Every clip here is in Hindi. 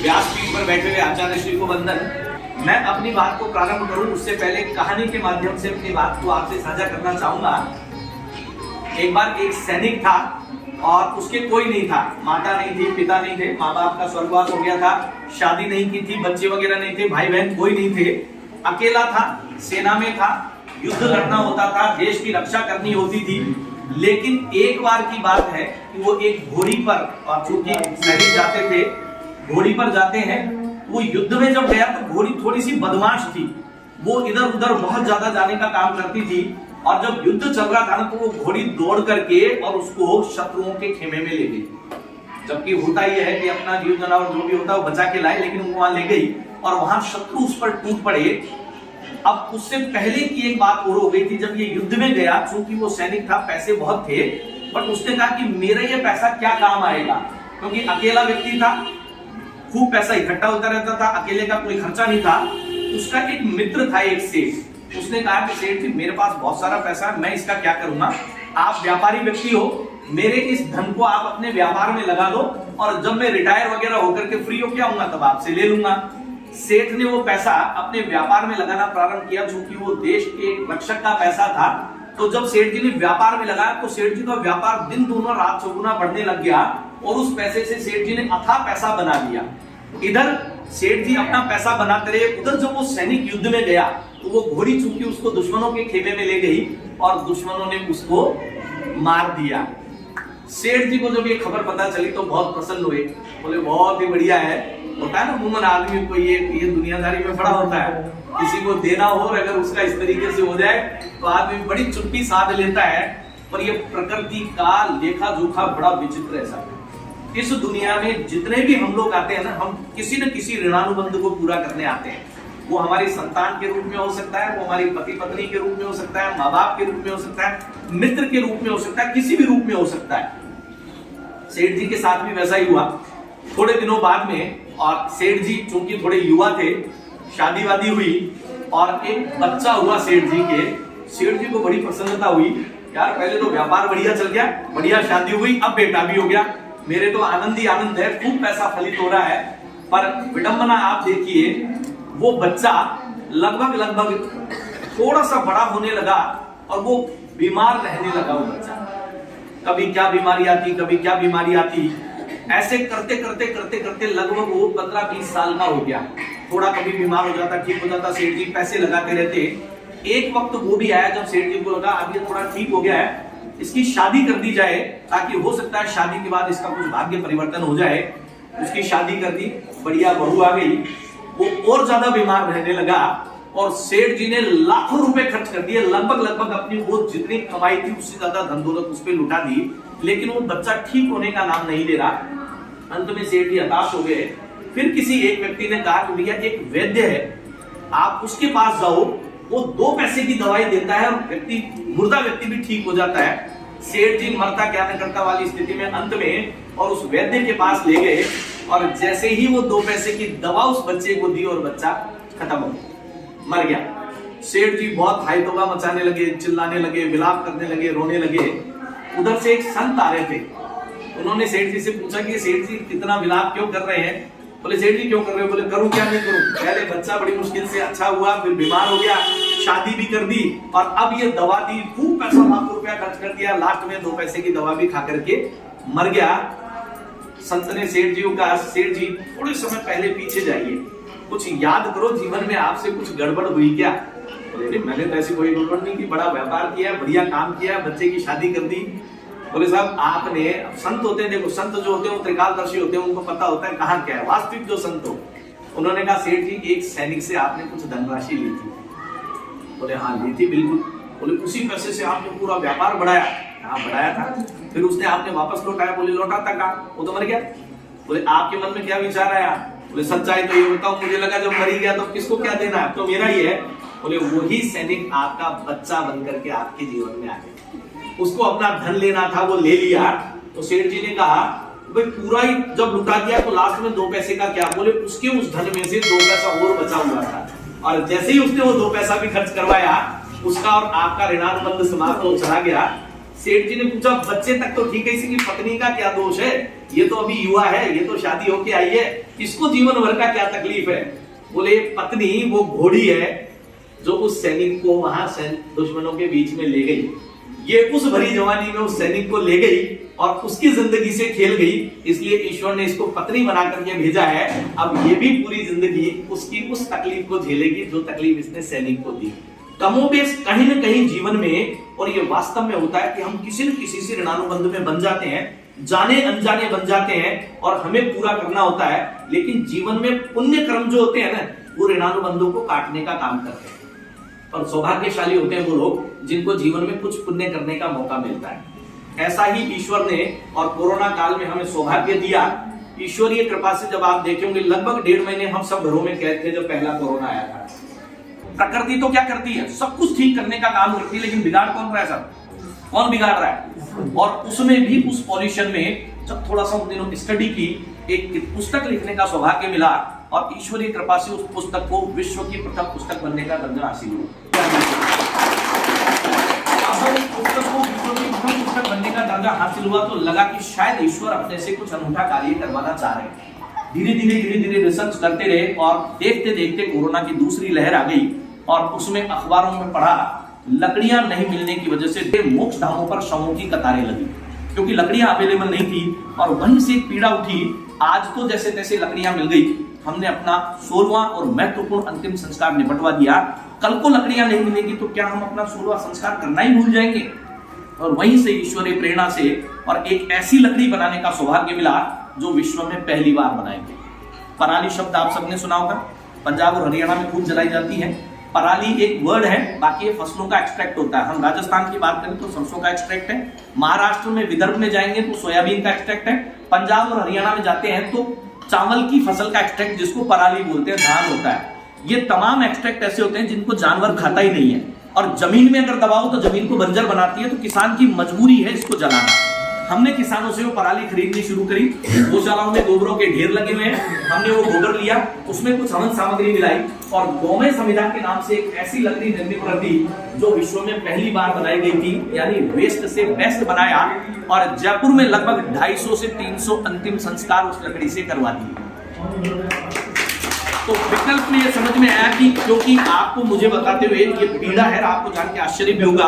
व्यासपीठ पर बैठे हुए आचार्य श्री को वंदन। मैं अपनी बात को प्रारंभ करूं उससे पहले कहानी के माध्यम से अपनी बात को आपसे साझा करना चाहूंगा। एक बार एक सैनिक था और उसके कोई नहीं था, माता नहीं थी, पिता नहीं थे, माँ बाप का स्वर्गवास हो गया था, शादी नहीं की थी, बच्चे वगैरह नहीं थे, भाई बहन कोई नहीं थे, अकेला था, सेना में था, युद्ध लड़ना होता था, देश की रक्षा करनी होती थी। लेकिन एक बार की बात है कि वो एक घोड़ी पर, और चूंकि सैनिक जाते थे घोड़ी पर जाते हैं, वो युद्ध में जब गया तो घोड़ी थोड़ी सी बदमाश थी, वो इधर उधर बहुत ज्यादा जाने का काम करती थी। और जब युद्ध चल रहा था ना तो वो घोड़ी दौड़ करके और उसको शत्रुओं के खेमे में ले गई। जबकि होता यह है कि अपना जीव जनावर जो भी होता है वो बचा के लाए, लेकिन वो वहां ले गई और वहां शत्रु उस पर टूट पड़े। अब उससे पहले की एक बात और हो गई थी, जब ये युद्ध में गया, चूंकि वो सैनिक था, पैसे बहुत थे, बट उसने कहा कि मेरा ये पैसा क्या काम आएगा, क्योंकि अकेला व्यक्ति था, खूब पैसा इकट्ठा होता रहता था, अकेले का कोई खर्चा नहीं था। उसका एक मित्र था, एक सेठ, उसने कहा कि सेठ जी मेरे पास बहुत सारा पैसा है, मैं इसका क्या करूंगा, आप व्यापारी व्यक्ति हो, मेरे इस धन को आप अपने व्यापार में लगा दो और जब मैं रिटायर वगैरह होकर के फ्री हो गया हूँ तब आपसे ले लूंगा। सेठ ने वो पैसा अपने व्यापार में लगाना प्रारंभ किया, चूंकि वो देश के एक रक्षक का पैसा था। तो जब सेठ जी ने व्यापार में लगाया तो सेठ जी का व्यापार दिन दूना रात चौगुना बढ़ने लग गया और उस पैसे से सेठ जी ने अथाह पैसा बना लिया। इधर सेठ जी अपना पैसा बनाते रहे, उधर जब वो सैनिक युद्ध में गया तो वो घोड़ी चूंकि उसको दुश्मनों के खेमे में ले गई और दुश्मनों ने उसको मार दिया। सेठ जी को जब ये खबर पता चली तो बहुत प्रसन्न हुए, बोले बहुत ही बढ़िया है। होता है ना अमूमन आदमी को ये दुनियादारी में बड़ा होता है, किसी को देना हो और अगर उसका इस तरीके से हो जाए तो आदमी बड़ी चुप्पी साध लेता है। पर ये प्रकृति का लेखा जोखा बड़ा विचित्र है साहब। इस दुनिया में जितने भी हम लोग आते हैं ना, हम किसी न किसी ऋणानुबंध को पूरा करने आते हैं। वो हमारी संतान के रूप में हो सकता है, वो हमारी पति पत्नी के रूप में हो सकता है, माँ बाप के रूप में हो सकता है, मित्र के रूप में हो सकता है, किसी भी रूप में हो सकता है। सेठ जी के साथ भी वैसा ही हुआ। थोड़े दिनों बाद में, और सेठ जी चूंकि थोड़े युवा थे, शादी वादी हुई और एक बच्चा हुआ सेठ जी के। सेठ जी को बड़ी प्रसन्नता हुई, यार पहले तो व्यापार बढ़िया चल गया, बढ़िया शादी हुई, अब बेटा भी हो गया, मेरे तो आनंद ही आनंद है, खूब पैसा फलित हो रहा है। पर विडंबना आप देखिए, वो बच्चा लगभग थोड़ा सा बड़ा होने लगा और वो बीमार रहने लगा। वो बच्चा कभी क्या बीमारी आती, कभी क्या बीमारी आती, ऐसे करते करते करते करते लगभग वो 15-20 साल का हो गया। थोड़ा कभी बीमार हो जाता, ठीक हो जाता, सेठ जी पैसे लगाते रहते। एक वक्त वो भी आया जब सेठ जी को लगा अब ये थोड़ा ठीक हो गया है, इसकी शादी कर दी जाए, ताकि हो सकता है शादी के बाद इसका कुछ भाग्य परिवर्तन हो जाए। उसकी शादी कर दी, बढ़िया बहू आ गई, वो और ज्यादा बीमार रहने लगा और सेठ जी ने लाखों रुपए खर्च कर दिए, लगभग अपनी वो जितनी कमाई थी उससे ज्यादा धन दौलत उस पर लुटा दी, लेकिन वो बच्चा ठीक होने का नाम नहीं ले रहा। अंत में सेठ जी हताश हो गए। फिर किसी एक व्यक्ति ने कहा कि भैया एक वैद्य है, आप उसके पास जाओ, वो 2 पैसे की दवाई देता है और मुर्दा व्यक्ति भी ठीक हो जाता है। सेठ जी मरता क्या न करता वाली स्थिति में अंत में और उस वैद्य के पास ले गए और जैसे ही वो 2 पैसे की दवा उस बच्चे को दी और बच्चा खत्म हो गया, मर गया। सेठ जी बहुत हाय तौबा मचाने लगे, चिल्लाने लगे, विलाप करने लगे, रोने लगे। उधर से एक संत आ रहे थे, उन्होंने सेठ जी से पूछा कि सेठ जी कितना विलाप क्यों कर रहे हैं? बोले सेठ जी क्यों कर रहे हो? बोले करूं क्या नहीं करूं, पहले बच्चा बड़ी मुश्किल से अच्छा हुआ, फिर बीमार हो गया, शादी भी कर दी और अब ये दवा दी, खूब पैसा लाखों रुपया खर्च कर दिया, लास्ट में 2 पैसे की दवा भी खा करके मर गया। संत ने सेठ जी को कहा, सेठ जी थोड़े समय पहले पीछे जाइए, कुछ याद करो जीवन में आपसे कुछ गड़बड़ हुई क्या? बोले मैंने तो ऐसी कोई गड़बड़ नहीं की, बड़ा व्यापार किया, बढ़िया काम किया, बच्चे की शादी कर दी। बोले साहब आपने, संत होते हैं, देखो संत जो होते हैं वो त्रिकालदर्शी होते हैं, उनको पता होता है कहाँ क्या है, वास्तविक जो संत हो। उन्होंने कहा सेठ जी एक सैनिक से आपने कुछ धनराशि ली थी। बोले हाँ ली थी बिल्कुल। बोले उसी पैसे से आपने पूरा व्यापार बढ़ाया? हाँ बढ़ाया था। फिर उसने आपने वापस लौटाया? बोले लौटाता कहाँ, वो तो मर गया। बोले आपके मन में क्या विचार आया? बोले सच्चाई तो ये बताओ, मुझे लगा जब मर गया तो किसको क्या देना है, तो मेरा ही है। बोले वही सैनिक आपका बच्चा बनकर के आपके जीवन में आ गया, उसको अपना धन लेना था वो ले लिया। तो सेठ जी ने कहा भाई पूरा ही जब लुटा दिया तो लास्ट में 2 पैसे का क्या? बोले उसके उस धन में से 2 पैसा और बचा हुआ था, और जैसे ही उसने वो 2 पैसा भी खर्च करवाया, उसका और आपका ऋणानुबंध समाप्त हो चला गया। सेठ जी ने पूछा बच्चे तक तो ठीक है, इसकी पत्नी का क्या दोष है? ये तो अभी युवा है, ये तो शादी होके आई है, इसको जीवन भर का क्या तकलीफ है? बोले पत्नी वो घोड़ी है जो उस सैनिक को वहां दुश्मनों के बीच में ले गई, ये उस भरी जवानी में उस सैनिक को ले गई और उसकी जिंदगी से खेल गई, इसलिए ईश्वर ने इसको पत्नी बना करके भेजा है। अब ये भी पूरी जिंदगी उसकी उस तकलीफ को झेलेगी जो तकलीफ इसने सैनिक को दी। कमोबेश कहीं न कहीं जीवन में, और ये वास्तव में होता है कि हम किसी न किसी से ऋणानुबंध में बन जाते हैं, जाने अनजाने बन जाते हैं, और हमें पूरा करना होता है। लेकिन जीवन में पुण्य कर्म जो होते हैं ना, वो ऋणानुबंधों को काटने का काम करते हैं। और सौभाग्यशाली होते हैं वो लोग जिनको जीवन में कुछ पुण्य करने का मौका मिलता है। ऐसा ही ईश्वर ने और कोरोना काल में हमें सौभाग्य दिया। ईश्वरीय कृपा से जब आप देखेंगे लगभग 1.5 महीने हम सब घरों में कैद थे जब पहला कोरोना आया था। प्रकृति तो क्या करती है, सब कुछ ठीक करने का काम करती है, लेकिन बिगाड़ कौन रहा है? सब कौन बिगाड़ रहा है? और उसमें भी उस पॉल्यूशन में जब थोड़ा सा उन दिनों स्टडी की, एक पुस्तक लिखने का सौभाग्य मिला, और ईश्वरीय कृपा से उस पुस्तक को विश्व की प्रथम पुस्तक बनने का दर्जा हासिल हुआ। पुस्तक को विश्व की प्रथम पुस्तक बनने का दर्जा हासिल हुआ तो लगा कि शायद ईश्वर अपने से कुछ अनूठा कार्य करवाना चाह रहे हैं। धीरे धीरे रिसर्च करते रहे, और देखते देखते कोरोना की दूसरी लहर आ गई, और उसमें अखबारों में पढ़ा लकड़ियां नहीं मिलने की वजह से मोक्ष धामों पर शवों की कतारें लगी, क्योंकि लकड़ियां अवेलेबल नहीं थी। और वहीं से एक पीड़ा उठी। आज तो जैसे तैसे लकड़ियां मिल गई, हमने अपना 16वां और महत्वपूर्ण अंतिम संस्कार निपटवा दिया। कल को लकड़ियां नहीं मिलेगी तो क्या हम अपना 16वां संस्कार करना ही भूल जाएंगे? और वहीं से ईश्वरीय प्रेरणा से और एक ऐसी लकड़ी बनाने का सौभाग्य मिला जो विश्व में पहली बार बनाएंगे। पराली शब्द आप सबने सुना होगा, पंजाब और हरियाणा में खूब जलाई जाती है। पराली एक वर्ड है, बाकी ये फसलों का एक्सट्रैक्ट होता है। हम राजस्थान की बात करें तो सरसों का एक्सट्रैक्ट है, महाराष्ट्र में विदर्भ में जाएंगे तो सोयाबीन का एक्सट्रैक्ट है, पंजाब और हरियाणा में जाते हैं तो चावल की फसल का एक्सट्रैक्ट जिसको पराली बोलते हैं, धान होता है। ये तमाम एक्सट्रैक्ट ऐसे होते हैं जिनको जानवर खाता ही नहीं है, और जमीन में अगर दबाओ तो जमीन को बंजर बनाती है, तो किसान की मजबूरी है इसको जलाना। हमने किसानों से वो पराली खरीदनी शुरू करी। गौशालाओं में गोबरों के ढेर लगे हुए हैं, हमने वो गोबर लिया, उसमें कुछ हवन सामग्री मिलाई और गौमय संविदा के नाम से एक ऐसी लकड़ी निर्मित कर दी जो विश्व में पहली बार बनाई गई थी, यानी वेस्ट से बेस्ट बनाया। और जयपुर में लगभग 250 से 300 अंतिम संस्कार उस लकड़ी से करवा दिए। तो विकल्प में ये समझ में आया कि क्योंकि आपको मुझे बताते हुए ये पीड़ा है, आपको जान के आश्चर्य भी होगा,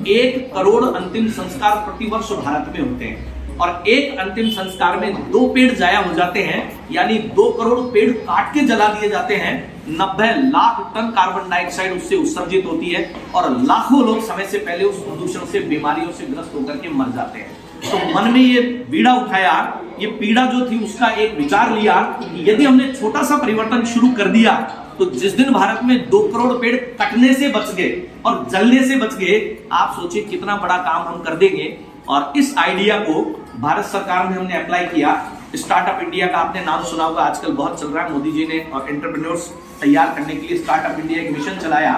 1 करोड़ अंतिम संस्कार प्रतिवर्ष भारत में होते हैं, और एक अंतिम संस्कार में 2 पेड़ जाया हो जाते हैं, यानी 2 करोड़ पेड़ काट के जला दिए जाते हैं। 90 लाख टन कार्बन डाइऑक्साइड उससे उत्सर्जित होती है, और लाखों लोग समय से पहले उस प्रदूषण से, बीमारियों से ग्रस्त होकर के मर जाते हैं। तो मन में ये पीड़ा उठाया, ये पीड़ा जो थी उसका एक विचार लिया कि यदि हमने छोटा सा परिवर्तन शुरू कर दिया तो जिस दिन भारत में 2 करोड़ पेड़ कटने से बच गए और जलने से बच गए, आप सोचिए कितना बड़ा काम हम कर देंगे। और इस आइडिया को भारत सरकार में हमने अप्लाई किया। स्टार्टअप इंडिया का आपने नाम सुना होगा, आजकल बहुत चल रहा है। मोदी जी ने और एंटरप्रेन्योर्स तैयार करने के लिए स्टार्टअप इंडिया एक मिशन चलाया।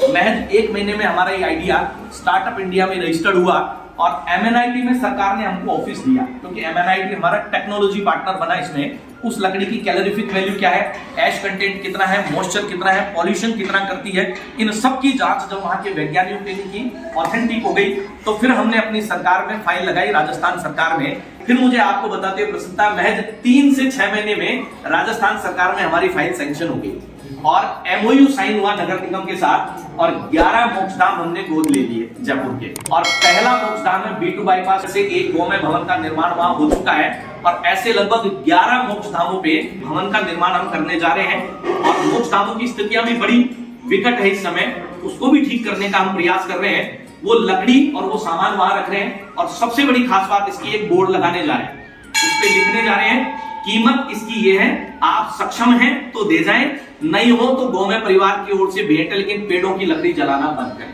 महज 1 महीने में हमारा ये आइडिया स्टार्टअप इंडिया में रजिस्टर्ड हुआ, और MNIT में सरकार ने हमको ऑफिस दिया, क्योंकि MNIT हमारा टेक्नोलॉजी पार्टनर बना। इसमें उस लकड़ी की कैलोरीफिक वैल्यू क्या है, ऐश कंटेंट कितना है, मॉइस्चर कितना है, पॉल्यूशन कितना करती है, इन सब की जांच जब वहां के वैज्ञानिकों ने की, ऑथेंटिक हो गई, तो फिर हमने अपनी सरकार में फाइल लगाई, राजस्थान सरकार में। फिर मुझे आपको बताते हुए प्रसन्नता, महज 3 से 6 महीने में राजस्थान सरकार में हमारी फाइल सैंक्शन हो गई और MOU साइन हुआ नगर निगम के साथ, और 11 मोक्षधाम हमने गोद ले लिए जयपुर के। और पहला मोक्षधाम में B2 बाईपास से एक गौमय भवन का निर्माण वहां हो चुका है, और ऐसे लगभग 11 मोक्ष धामों पे भवन का निर्माण हम करने जा रहे हैं और मोक्ष धामों की स्थितियां भी बड़ी विकट है इस समय, उसको भी ठीक करने का हम प्रयास कर रहे हैं। वो लकड़ी और वो सामान वहां रख रहे हैं और सबसे बड़ी खास बात इसकी एक बोर्ड लगाने जा रहे हैं, उस पे लिखने जा रहे हैं कीमत इसकी ये है, आप सक्षम हैं तो दे जाएं, नहीं हो तो गौमे परिवार की ओर से भेंट है, लेकिन पेड़ों की लकड़ी जलाना बंद करें।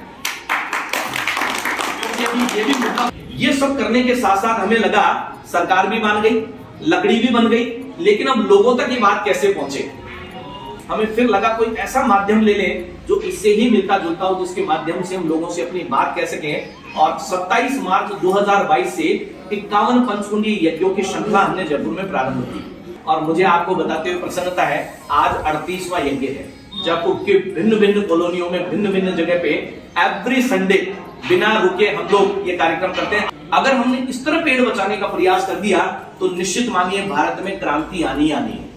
ये सब करने के साथ साथ हमें लगा सरकार भी मान गई, लकड़ी भी बन गई, लेकिन अब लोगों तक ये बात कैसे पहुंचे। हमें फिर लगा कोई ऐसा माध्यम ले लें जो इससे ही मिलता जुलता हो, जिसके माध्यम से हम लोगों से अपनी बात कह सकें। और 27 मार्च 2022 से 51 पंचकुंडी यज्ञों की श्रृंखला हमने जयपुर में प्रारंभ की और मुझे आपको बताते हुए प्रसन्नता है, आज 38वां यज्ञ है। जयपुर के भिन्न भिन्न कॉलोनियों में भिन्न भिन्न जगह पे एवरी संडे बिना रुके हम लोग ये कार्यक्रम करते हैं। अगर हमने इस तरह पेड़ बचाने का प्रयास कर दिया तो निश्चित मानिए भारत में क्रांति आनी आनी है।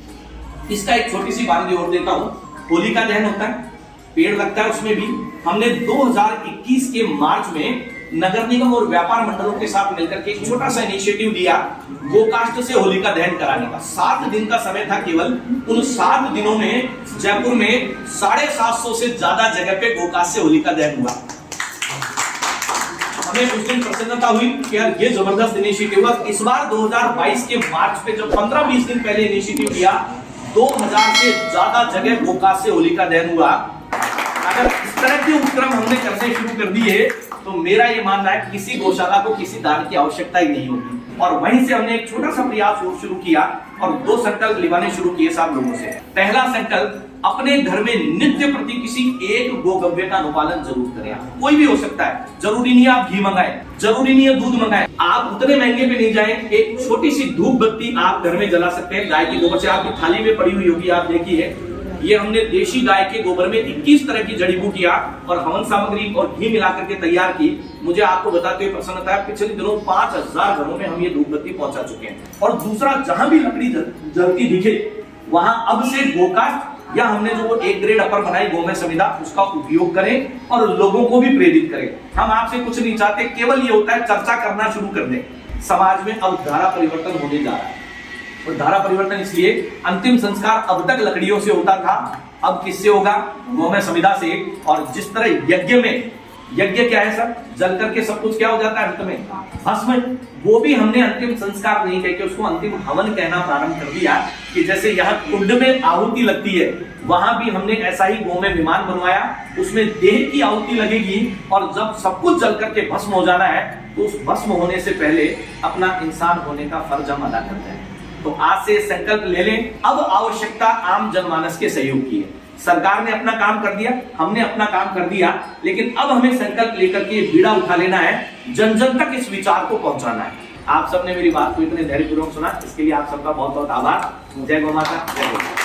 इसका एक छोटी सी बात और देता हूं, होली का दहन होता है, पेड़ लगता है, उसमें भी हमने 2021 के मार्च में नगर निगम और व्यापार मंडलों के साथ मिलकर के एक छोटा सा इनिशिएटिव लिया गोकाष्ट से होली का दहन कराने का। 7 दिन का समय था केवल, उन 7 दिनों में जयपुर में 750 से ज्यादा जगह पे गोकाष्ट से होली का दहन हुआ। हमें उस दिन प्रसन्नता हुई कि यार ये जबरदस्त इनिशिएटिव हुआ। इस बार 2022 के मार्च पे जब 15-20 दिन पहले इनिशिएटिव लिया, 2000 से ज्यादा जगह गोकाष्ट से होली का दहन हुआ। अगर इस तरह के उपक्रम हमने करने शुरू कर दिए तो मेरा ये मानना है किसी गौशाला को किसी दान की आवश्यकता ही नहीं होगी। और वहीं से हमने एक छोटा सा प्रयास और शुरू किया और 2 संकल्प निभाने शुरू किए सब लोगों से। पहला संकल्प, अपने घर में नित्य प्रति किसी एक गोगव्य का अनुपालन जरूर करें। कोई भी हो सकता है, जरूरी नहीं आप घी मंगाएं, जरूरी नहीं है दूध मंगाएं, आप उतने महंगे पे नहीं जाएं, एक छोटी सी धूप बत्ती आप घर में जला सकते हैं। गाय की गोबर से आपकी थाली में पड़ी हुई होगी, आप देखिए ये हमने देशी गाय के गोबर में 21 तरह की जड़ी बूटियां और हवन सामग्री और घी मिलाकर के तैयार की। मुझे आपको बताते हुए प्रसन्नता है, पिछले दिनों 5000 घरों में हम ये धूप बत्ती पहुंचा चुके हैं। और दूसरा, जहां भी लकड़ी जलती दिखे वहां अब से गोकाष्ट या हमने जो 1 ग्रेड अपर बनाई गोमय संविदा, उसका उपयोग करें और लोगों को भी प्रेरित करें। हम आपसे कुछ नहीं चाहते, केवल ये होता है चर्चा करना शुरू कर दें। समाज में अब धारा परिवर्तन होने जा रहा है और धारा परिवर्तन इसलिए, अंतिम संस्कार अब तक लकड़ियों से होता था, अब किससे होगा? गोमय संविदा से। और जिस तरह यज्ञ में, यज्ञ क्या है सर? जल करके सब कुछ क्या हो जाता है अंत में? भस्म। वो भी हमने अंतिम संस्कार नहीं कह के उसको अंतिम हवन कहना प्रारंभ कर दिया कि जैसे यहाँ कुंड में आहुति लगती है, वहां भी हमने ऐसा ही गोमय विमान बनवाया, उसमें देह की आहुति लगेगी और जब सब कुछ जल करके भस्म हो जाना है तो उस भस्म होने से पहले अपना इंसान होने का फर्ज हम अदा करते हैं। तो आज से संकल्प ले लें, अब आवश्यकता आम जनमानस के सहयोग की है। सरकार ने अपना काम कर दिया, हमने अपना काम कर दिया, लेकिन अब हमें संकल्प लेकर के बीड़ा उठा लेना है, जन जन तक इस विचार को पहुंचाना है। आप सबने मेरी बात को इतने धैर्यपूर्वक सुना, इसके लिए आप सबका बहुत बहुत आभार। जय गौ माता, जय गौ माता।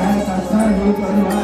Om